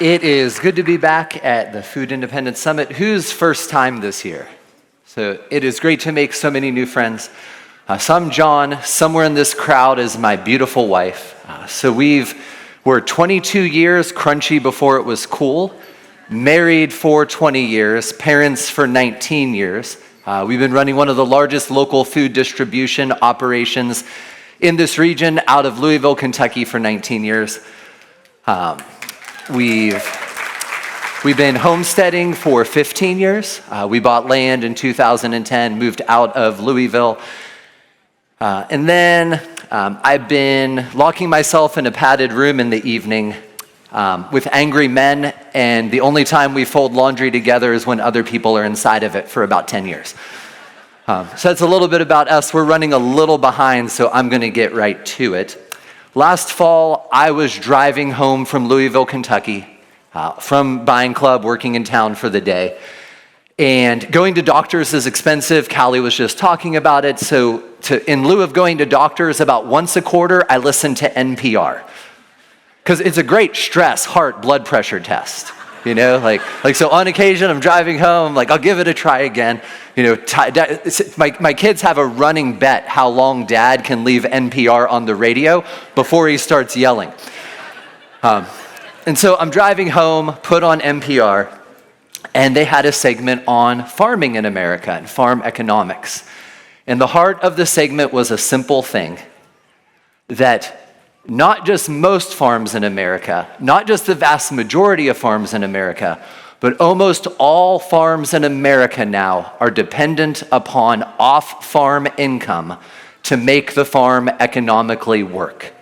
It is good to be back at the Food Independence Summit. Whose first time this year? So it is great to make so many new friends. I'm John. Somewhere in this crowd is my beautiful wife. We're 22 years, crunchy before it was cool, married for 20 years, parents for 19 years. We've been running one of the largest local food distribution operations in this region out of Louisville, Kentucky for 19 years. We've been homesteading for 15 years. We bought land in 2010, moved out of Louisville. And then I've been locking myself in a padded room in the evening with angry men, and the only time we fold laundry together is when other people are inside of it for about 10 years. So that's a little bit about us. We're running a little behind, so I'm going to get right to it. Last fall, I was driving home from Louisville, Kentucky, from Buying Club, working in town for the day. And going to doctors is expensive. Callie was just talking about it. So in lieu of going to doctors about once a quarter, I listen to NPR. Because it's a great stress, heart, blood pressure test. You know, so on occasion, I'm driving home, I'll give it a try again. You know, my kids have a running bet how long dad can leave NPR on the radio before he starts yelling. And so I'm driving home, put on NPR, and they had a segment on farming in America and farm economics. And the heart of the segment was a simple thing, that not just most farms in America, not just the vast majority of farms in America, but almost all farms in America now are dependent upon off-farm income to make the farm economically work.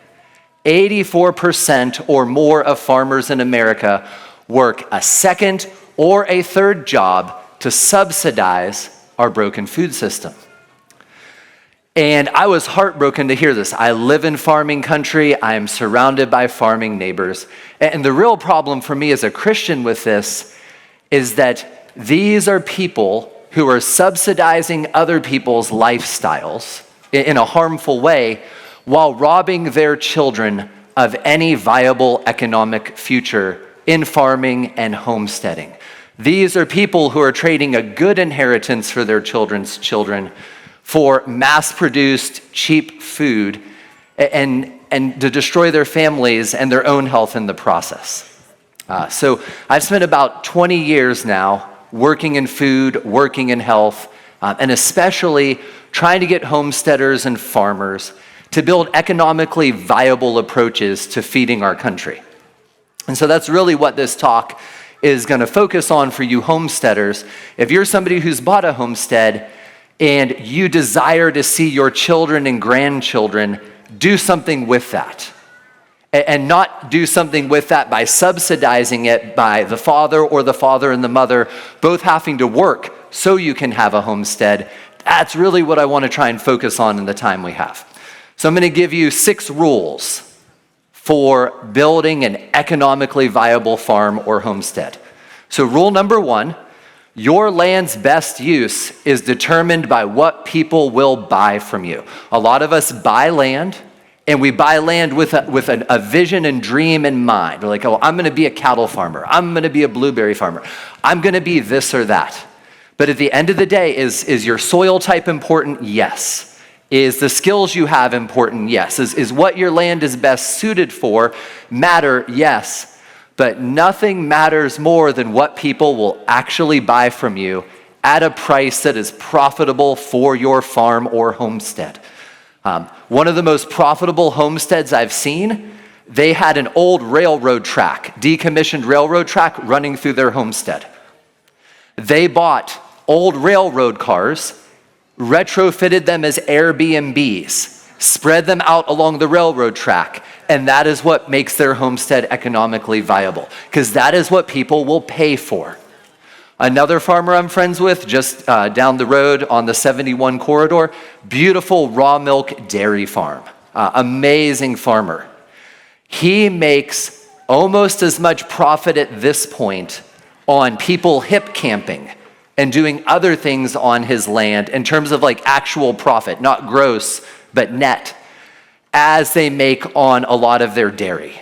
84% or more of farmers in America work a second or a third job to subsidize our broken food system. And I was heartbroken to hear this. I live in farming country. I am surrounded by farming neighbors. And the real problem for me as a Christian with this is that these are people who are subsidizing other people's lifestyles in a harmful way while robbing their children of any viable economic future in farming and homesteading. These are people who are trading a good inheritance for their children's children for mass-produced, cheap food and to destroy their families and their own health in the process. So I've spent about 20 years now working in food, working in health, and especially trying to get homesteaders and farmers to build economically viable approaches to feeding our country. And so that's really what this talk is going to focus on for you homesteaders. If you're somebody who's bought a homestead and you desire to see your children and grandchildren do something with that, and not do something with that by subsidizing it by the father and the mother both having to work so you can have a homestead, that's really what I want to try and focus on in the time we have. So I'm going to give you 6 rules for building an economically viable farm or homestead. So rule number 1, your land's best use is determined by what people will buy from you. A lot of us buy land, and we buy land with a vision and dream in mind. We're like, oh, I'm going to be a cattle farmer. I'm going to be a blueberry farmer. I'm going to be this or that. But at the end of the day, is your soil type important? Yes. Is the skills you have important? Yes. Is what your land is best suited for matter? Yes. But nothing matters more than what people will actually buy from you at a price that is profitable for your farm or homestead. One of the most profitable homesteads I've seen, they had an old railroad track, decommissioned railroad track running through their homestead. They bought old railroad cars, retrofitted them as Airbnbs, spread them out along the railroad track, and that is what makes their homestead economically viable, because that is what people will pay for. Another farmer I'm friends with, just down the road on the 71 corridor, beautiful raw milk dairy farm, amazing farmer. He makes almost as much profit at this point on people hip camping and doing other things on his land in terms of actual profit, not gross, but net, as they make on a lot of their dairy.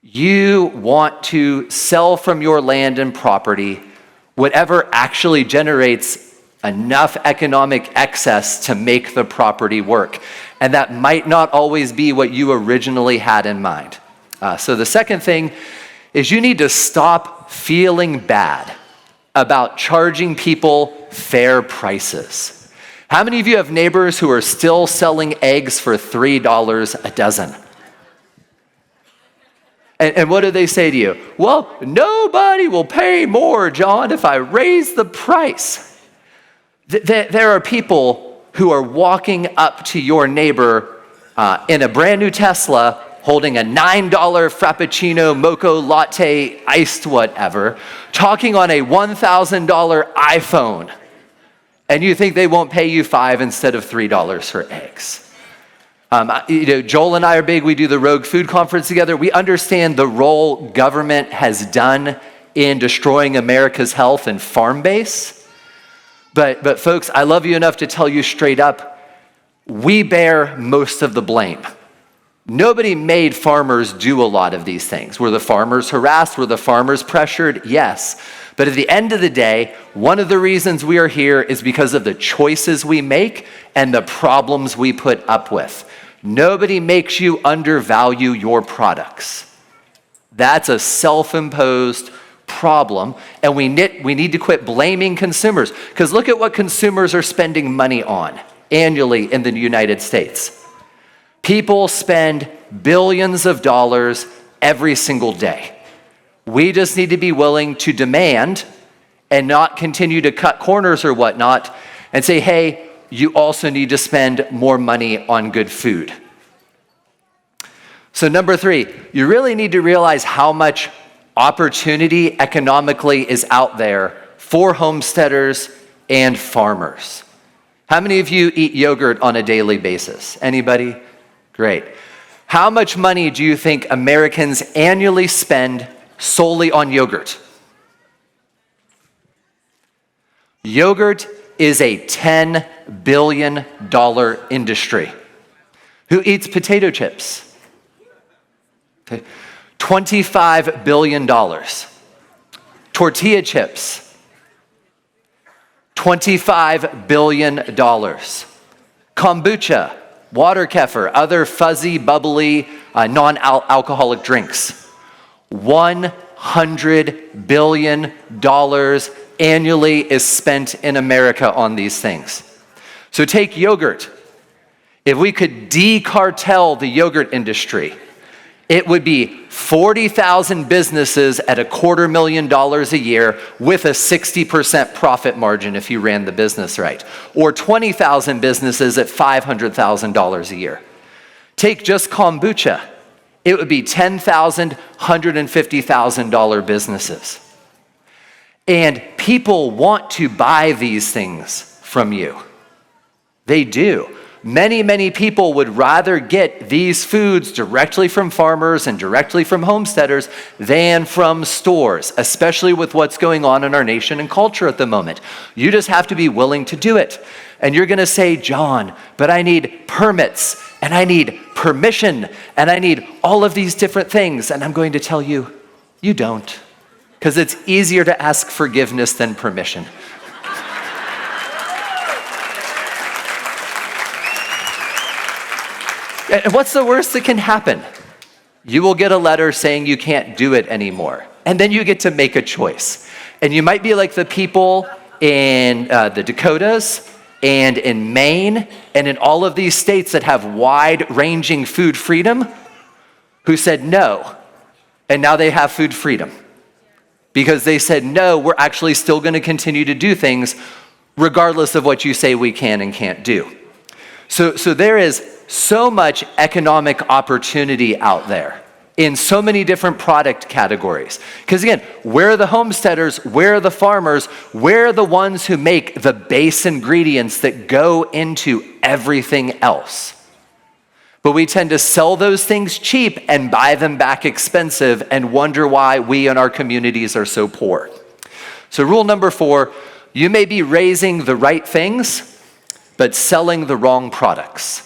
You want to sell from your land and property whatever actually generates enough economic excess to make the property work. And that might not always be what you originally had in mind. So the second thing is you need to stop feeling bad about charging people fair prices. How many of you have neighbors who are still selling eggs for $3 a dozen? And what do they say to you? Well, nobody will pay more, John, if I raise the price. There are people who are walking up to your neighbor in a brand new Tesla holding a $9 Frappuccino, Mocha Latte, iced whatever, talking on a $1,000 iPhone. And you think they won't pay you $5 instead of $3 for eggs. Joel and I are big. We do the Rogue Food Conference together. We understand the role government has done in destroying America's health and farm base. But folks, I love you enough to tell you straight up, we bear most of the blame. Nobody made farmers do a lot of these things. Were the farmers harassed? Were the farmers pressured? Yes. But at the end of the day, one of the reasons we are here is because of the choices we make and the problems we put up with. Nobody makes you undervalue your products. That's a self-imposed problem, and we need to quit blaming consumers, because look at what consumers are spending money on annually in the United States. People spend billions of dollars every single day. We just need to be willing to demand and not continue to cut corners or whatnot and say, hey, you also need to spend more money on good food. So number 3, you really need to realize how much opportunity economically is out there for homesteaders and farmers. How many of you eat yogurt on a daily basis? Anybody? Great. How much money do you think Americans annually spend solely on yogurt? Yogurt is a $10 billion industry. Who eats potato chips? Okay. $25 billion. Tortilla chips, $25 billion. Kombucha, water kefir, other fuzzy, bubbly, non-alcoholic drinks. $100 billion annually is spent in America on these things. So take yogurt. If we could decartel the yogurt industry, it would be 40,000 businesses at $250,000 a year with a 60% profit margin if you ran the business right, or 20,000 businesses at $500,000 a year. Take just kombucha. It would be 10,000, $150,000 businesses. And people want to buy these things from you. They do. Many, many people would rather get these foods directly from farmers and directly from homesteaders than from stores, especially with what's going on in our nation and culture at the moment. You just have to be willing to do it. And you're going to say, John, but I need permits, and I need permission, and I need all of these different things. And I'm going to tell you, you don't, because it's easier to ask forgiveness than permission. And what's the worst that can happen? You will get a letter saying you can't do it anymore. And then you get to make a choice. And you might be like the people in the Dakotas and in Maine and in all of these states that have wide-ranging food freedom who said no. And now they have food freedom. Because they said, no, we're actually still going to continue to do things regardless of what you say we can and can't do. So there is so much economic opportunity out there in so many different product categories. Because again, we're the homesteaders, we're the farmers, we're the ones who make the base ingredients that go into everything else. But we tend to sell those things cheap and buy them back expensive and wonder why we and our communities are so poor. So rule number 4, you may be raising the right things, but selling the wrong products.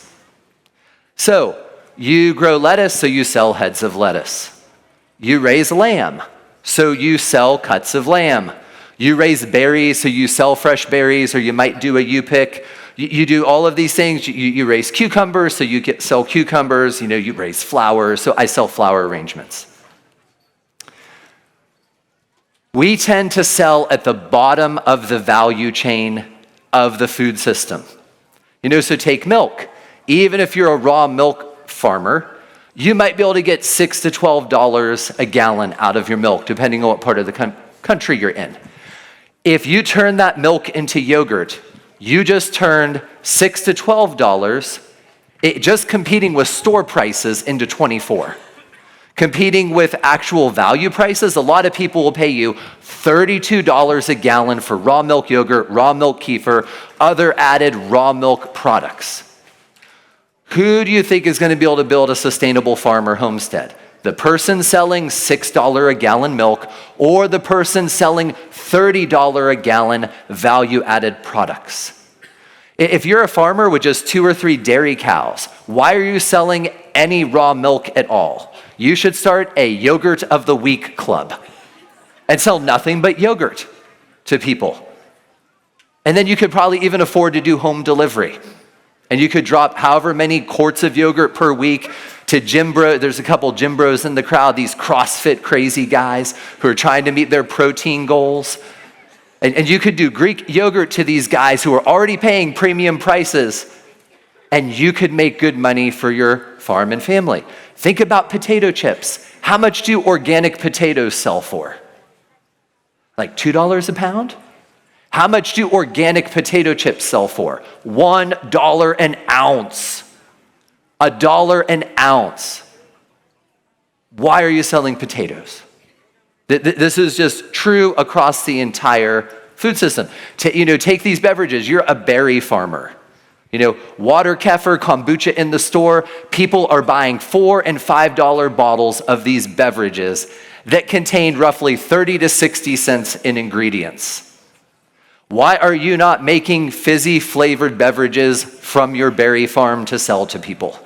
So, you grow lettuce, so you sell heads of lettuce. You raise lamb, so you sell cuts of lamb. You raise berries, so you sell fresh berries, or you might do a U-pick. You do all of these things. You raise cucumbers, so you sell cucumbers. You raise flowers, so I sell flower arrangements. We tend to sell at the bottom of the value chain of the food system. So take milk. Even if you're a raw milk farmer, you might be able to get $6 to $12 a gallon out of your milk, depending on what part of the country you're in. If you turn that milk into yogurt, you just turned $6 to $12, just competing with store prices, into 24. Competing with actual value prices, a lot of people will pay you $32 a gallon for raw milk yogurt, raw milk kefir, other added raw milk products. Who do you think is going to be able to build a sustainable farm or homestead? The person selling $6 a gallon milk, or the person selling $30 a gallon value-added products? If you're a farmer with just 2 or 3 dairy cows, why are you selling any raw milk at all? You should start a yogurt of the week club and sell nothing but yogurt to people. And then you could probably even afford to do home delivery. And you could drop however many quarts of yogurt per week to gym bro. There's a couple gym bros in the crowd, these CrossFit crazy guys who are trying to meet their protein goals. And you could do Greek yogurt to these guys who are already paying premium prices, and you could make good money for your farm and family. Think about potato chips. How much do organic potatoes sell for? Like $2 a pound? How much do organic potato chips sell for? $1 an ounce. $1 an ounce. Why are you selling potatoes? This is just true across the entire food system. Take these beverages. You're a berry farmer. Water, kefir, kombucha in the store. People are buying $4 and $5 bottles of these beverages that contain roughly 30 to 60 cents in ingredients. Why are you not making fizzy flavored beverages from your berry farm to sell to people?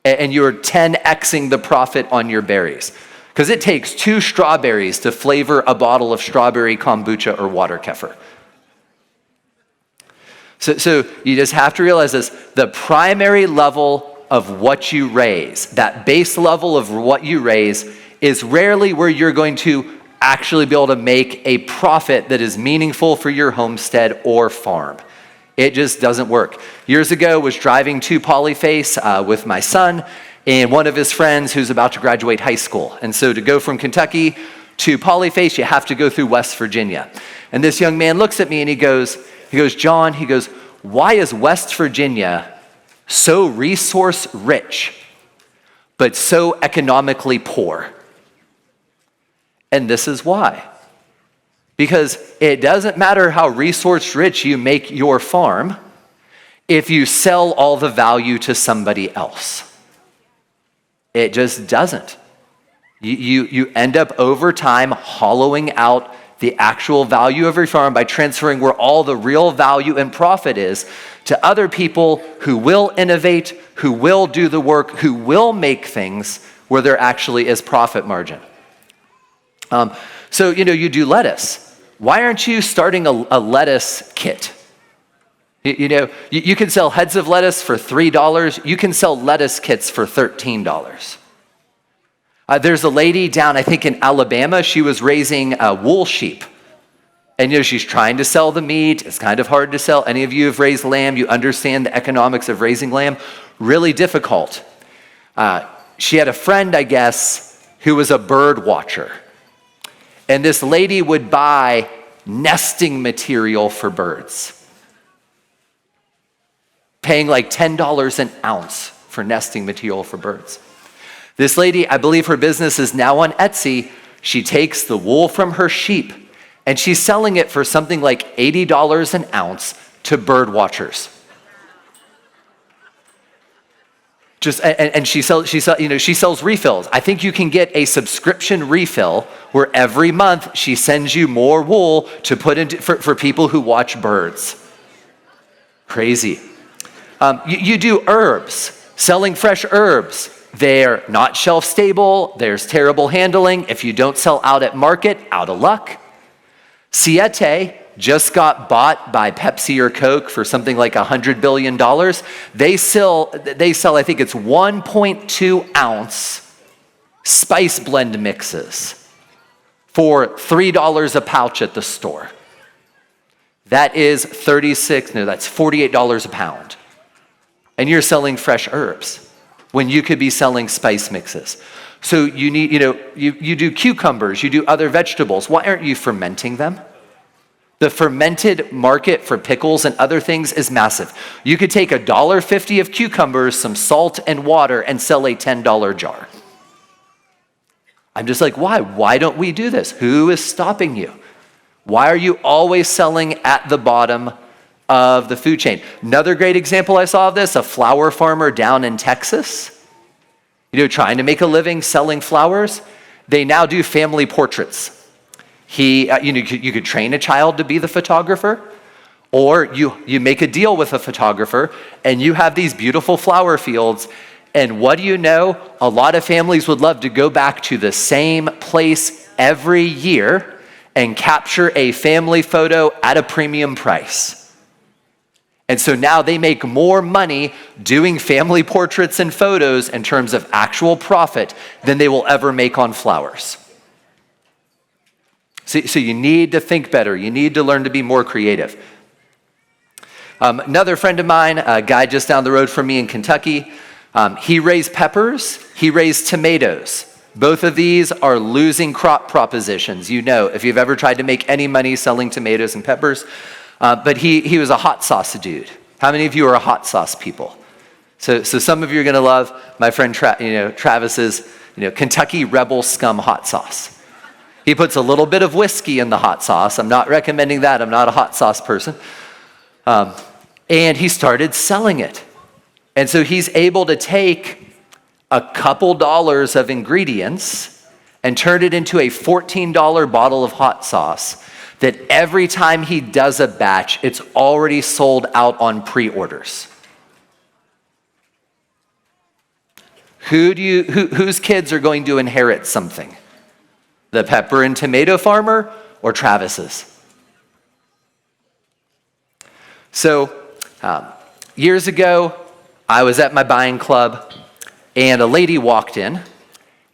And you're 10xing the profit on your berries. Because it takes 2 strawberries to flavor a bottle of strawberry kombucha or water kefir. So you just have to realize this. The primary level of what you raise, that base level of what you raise, is rarely where you're going to actually be able to make a profit that is meaningful for your homestead or farm. It just doesn't work. Years ago, I was driving to Polyface with my son and one of his friends who's about to graduate high school. And so to go from Kentucky to Polyface, you have to go through West Virginia. And this young man looks at me and he goes, John, why is West Virginia so resource rich, but so economically poor? And this is why. Because it doesn't matter how resource rich you make your farm if you sell all the value to somebody else. It just doesn't. You end up over time hollowing out the actual value of your farm by transferring where all the real value and profit is to other people who will innovate, who will do the work, who will make things where there actually is profit margin. So you do lettuce. Why aren't you starting a lettuce kit? You can sell heads of lettuce for $3. You can sell lettuce kits for $13. There's a lady down, I think in Alabama, she was raising wool sheep. And she's trying to sell the meat. It's kind of hard to sell. Any of you have raised lamb, you understand the economics of raising lamb. Really difficult. She had a friend, I guess, who was a bird watcher. And this lady would buy nesting material for birds, paying like $10 an ounce for nesting material for birds. This lady, I believe her business is now on Etsy. She takes the wool from her sheep and she's selling it for something like $80 an ounce to bird watchers. And she sells refills. I think you can get a subscription refill where every month she sends you more wool to put into for people who watch birds. Crazy. You do herbs, selling fresh herbs. They're not shelf stable. There's terrible handling. If you don't sell out at market, out of luck. Siete just got bought by Pepsi or Coke for something like $100 billion. They sell, I think it's 1.2 ounce spice blend mixes for $3 a pouch at the store. That is that's $48 a pound. And you're selling fresh herbs when you could be selling spice mixes. So you need, you do cucumbers, you do other vegetables. Why aren't you fermenting them? The fermented market for pickles and other things is massive. You could take $1.50 of cucumbers, some salt and water, and sell a $10 jar. I'm just like, why? Why don't we do this? Who is stopping you? Why are you always selling at the bottom of the food chain? Another great example I saw of this, a flower farmer down in Texas, trying to make a living selling flowers. They now do family portraits. You could train a child to be the photographer, or you make a deal with a photographer and you have these beautiful flower fields. And what do you know? A lot of families would love to go back to the same place every year and capture a family photo at a premium price. And so now they make more money doing family portraits and photos in terms of actual profit than they will ever make on flowers. So you need to think better. You need to learn to be more creative. Another friend of mine, a guy just down the road from me in Kentucky, he raised peppers, he raised tomatoes. Both of these are losing crop propositions. If you've ever tried to make any money selling tomatoes and peppers. But he was a hot sauce dude. How many of you are hot sauce people? So some of you are going to love my friend Travis's Kentucky Rebel Scum hot sauce. He puts a little bit of whiskey in the hot sauce. I'm not recommending that. I'm not a hot sauce person. And he started selling it. And so he's able to take a couple dollars of ingredients and turn it into a $14 bottle of hot sauce that every time he does a batch, it's already sold out on pre-orders. Whose kids are going to inherit something? The pepper and tomato farmer or Travis's? So years ago, I was at my buying club and a lady walked in,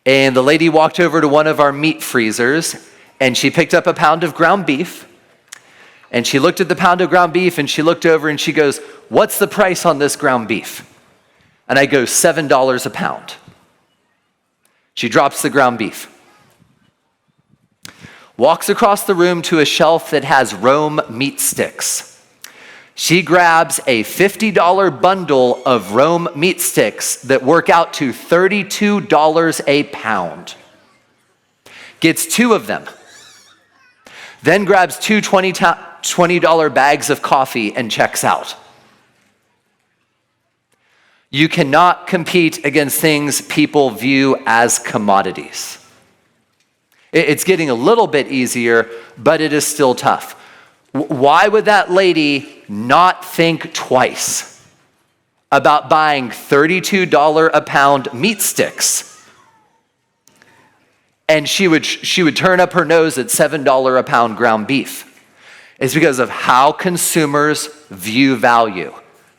and the lady walked over to one of our meat freezers and she picked up a pound of ground beef, and she looked at the pound of ground beef and she looked over and she goes, "What's the price on this ground beef?" And I go, $7 a pound. She drops the ground beef, walks across the room to a shelf that has Rome meat sticks. She grabs a $50 bundle of Rome meat sticks that work out to $32 a pound. Gets 2 of them. Then grabs 2 $20 bags of coffee and checks out. You cannot compete against things people view as commodities. It's getting a little bit easier, but it is still tough. Why would that lady not think twice about buying $32 a pound meat sticks? And she would turn up her nose at $7 a pound ground beef. It's because of how consumers view value.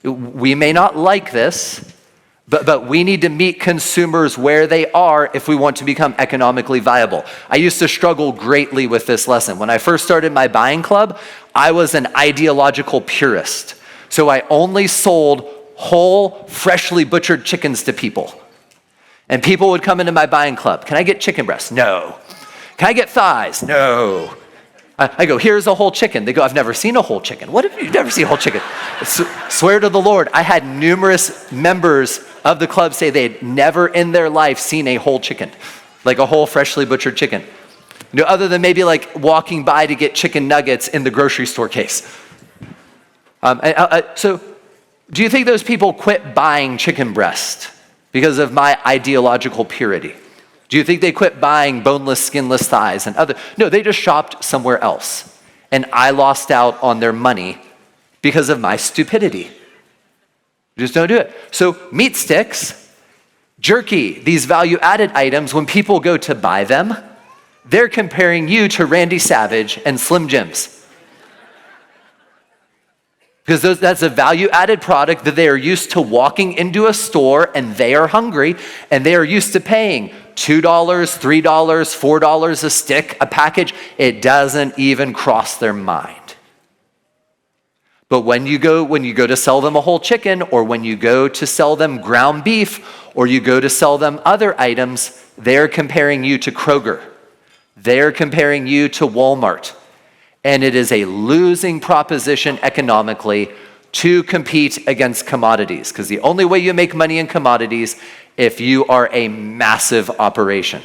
We may not like this, but we need to meet consumers where they are if we want to become economically viable. I used to struggle greatly with this lesson. When I first started my buying club, I was an ideological purist. So I only sold whole, freshly butchered chickens to people. And people would come into my buying club. "Can I get chicken breasts?" "No." "Can I get thighs?" "No." I go, "Here's a whole chicken." They go, "I've never seen a whole chicken." "What if you've never seen a whole chicken?" Swear to the Lord, I had numerous members of the club say they had never in their life seen a whole chicken, like a whole freshly butchered chicken. Other than maybe like walking by to get chicken nuggets in the grocery store case. So do you think those people quit buying chicken breast because of my ideological purity? Do you think they quit buying boneless, skinless thighs and other? No, they just shopped somewhere else. And I lost out on their money because of my stupidity. Just don't do it. So meat sticks, Jerky, these value-added items, when people go to buy them, they're comparing you to Randy Savage and Slim Jims. Because that's a value-added product that they are used to walking into a store and they are hungry and they are used to paying $2, $3, $4 a stick, a package. It doesn't even cross their mind. But when you go to sell them a whole chicken, or when you go to sell them ground beef, or you go to sell them other items, they're comparing you to Kroger. They're comparing you to Walmart. And it is a losing proposition economically to compete against commodities, because the only way you make money in commodities if you are a massive operation.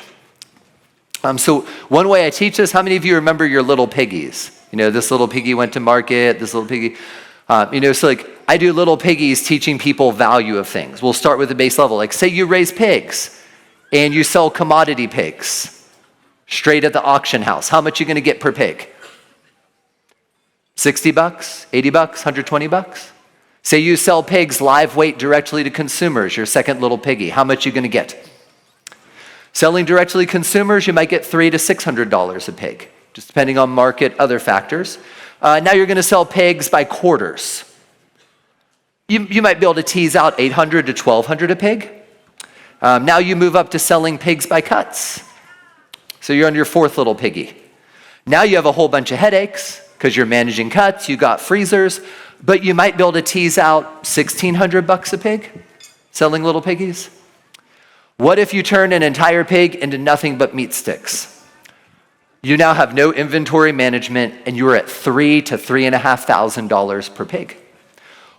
So one way I teach this, how many of you remember your little piggies? You know, this little piggy went to market, this little piggy, so like I do little piggies teaching people value of things. We'll start with the base level. Like say you raise pigs and you sell commodity pigs straight at the auction house. How much are you gonna get per pig? 60 bucks, 80 bucks, 120 bucks? Say you sell pigs live weight directly to consumers, your second little piggy. How much are you gonna get? Selling directly to consumers, you might get $300 to $600 a pig, just depending on market, other factors. Now you're gonna sell pigs by quarters. You might be able to tease out $800 to $1,200 a pig. Now you move up to selling pigs by cuts. So you're on your fourth little piggy. Now you have a whole bunch of headaches because you're managing cuts, you got freezers, but you might be able to tease out $1,600 a pig selling little piggies. What if you turn an entire pig into nothing but meat sticks? You now have no inventory management and you're at $3,000 to $3,500 per pig.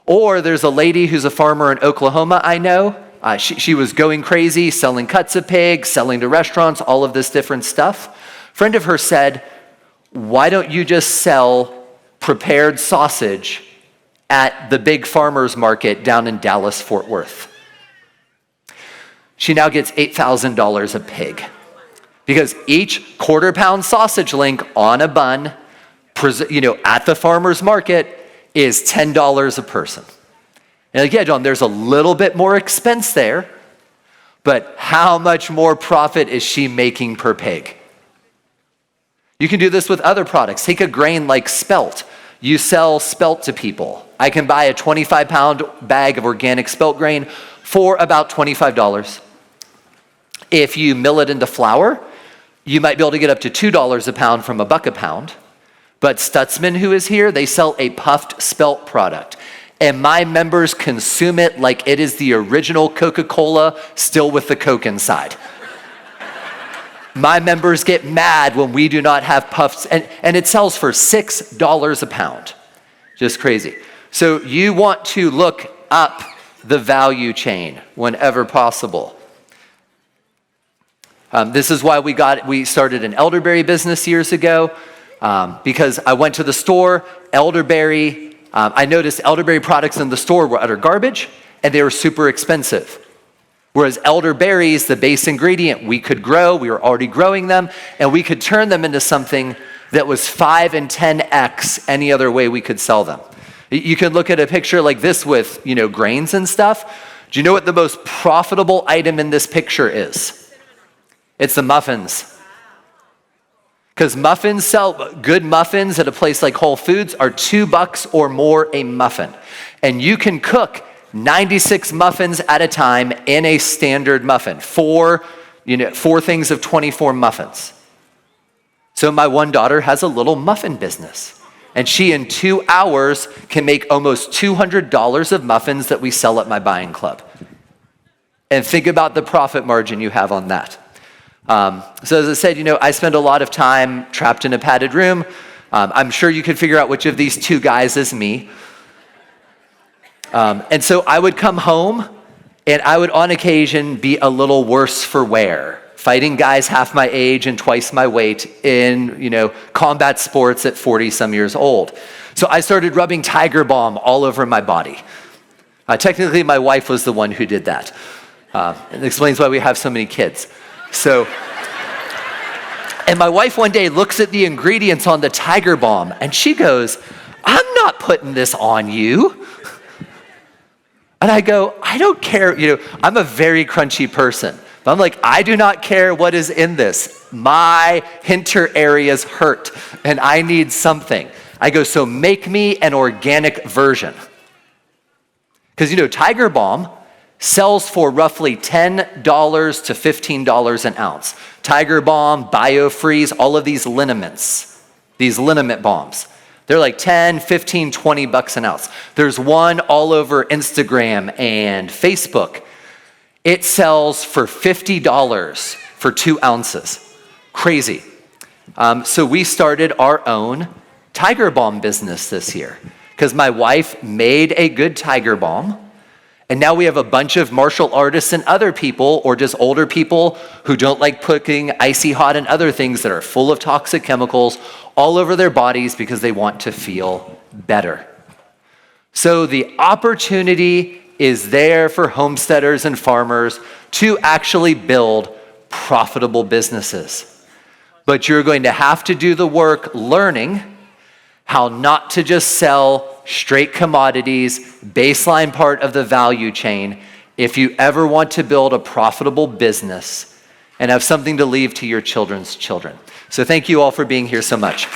Or there's a lady who's a farmer in Oklahoma I know. She was going crazy, selling cuts of pigs, selling to restaurants, all of this different stuff. A friend of hers said, why don't you just sell prepared sausage at the big farmer's market down in Dallas, Fort Worth? She now gets $8,000 a pig because each quarter-pound sausage link on a bun, at the farmer's market is $10 a person. And like, yeah, John, there's a little bit more expense there, but how much more profit is she making per pig? You can do this with other products. Take a grain like spelt. You sell spelt to people. I can buy a 25-pound bag of organic spelt grain for about $25. If you mill it into flour, you might be able to get up to $2 a pound from $1 a pound. But Stutzman, who is here, they sell a puffed spelt product. And my members consume it like it is the original Coca-Cola, still with the Coke inside. My members get mad when we do not have puffs, and it sells for $6 a pound. Just crazy. So you want to look up the value chain whenever possible. This is why we started an elderberry business years ago, because I went to the store, elderberry, I noticed elderberry products in the store were utter garbage, and they were super expensive. Whereas elderberries, the base ingredient, we could grow, we were already growing them, and we could turn them into something that was 5 and 10x any other way we could sell them. You can look at a picture like this with, grains and stuff. Do you know what the most profitable item in this picture is? It's the muffins. Because good muffins at a place like Whole Foods are $2 or more a muffin. And you can cook 96 muffins at a time in a standard muffin. Four things of 24 muffins. So my one daughter has a little muffin business. And she, in 2 hours, can make almost $200 of muffins that we sell at my buying club. And think about the profit margin you have on that. So as I said, I spend a lot of time trapped in a padded room. I'm sure you could figure out which of these two guys is me. And so I would come home and I would on occasion be a little worse for wear, fighting guys half my age and twice my weight in, combat sports at 40 some years old. So I started rubbing Tiger Balm all over my body. Technically, my wife was the one who did that. It explains why we have so many kids. And my wife one day looks at the ingredients on the Tiger Balm and she goes, I'm not putting this on you. And I go, I don't care, I'm a very crunchy person. But I'm like, I do not care what is in this. My hinter areas hurt and I need something. I go, so make me an organic version. Because Tiger Balm sells for roughly $10 to $15 an ounce. Tiger Balm, BioFreeze, all of these liniments, these liniment balms. They're like 10, 15, 20 bucks an ounce. There's one all over Instagram and Facebook. It sells for $50 for 2 ounces. Crazy. So we started our own Tiger Balm business this year because my wife made a good Tiger Balm. And now we have a bunch of martial artists and other people, or just older people who don't like putting icy hot and other things that are full of toxic chemicals all over their bodies because they want to feel better. So the opportunity is there for homesteaders and farmers to actually build profitable businesses. But you're going to have to do the work learning how not to just sell straight commodities, baseline part of the value chain, if you ever want to build a profitable business and have something to leave to your children's children. So thank you all for being here so much.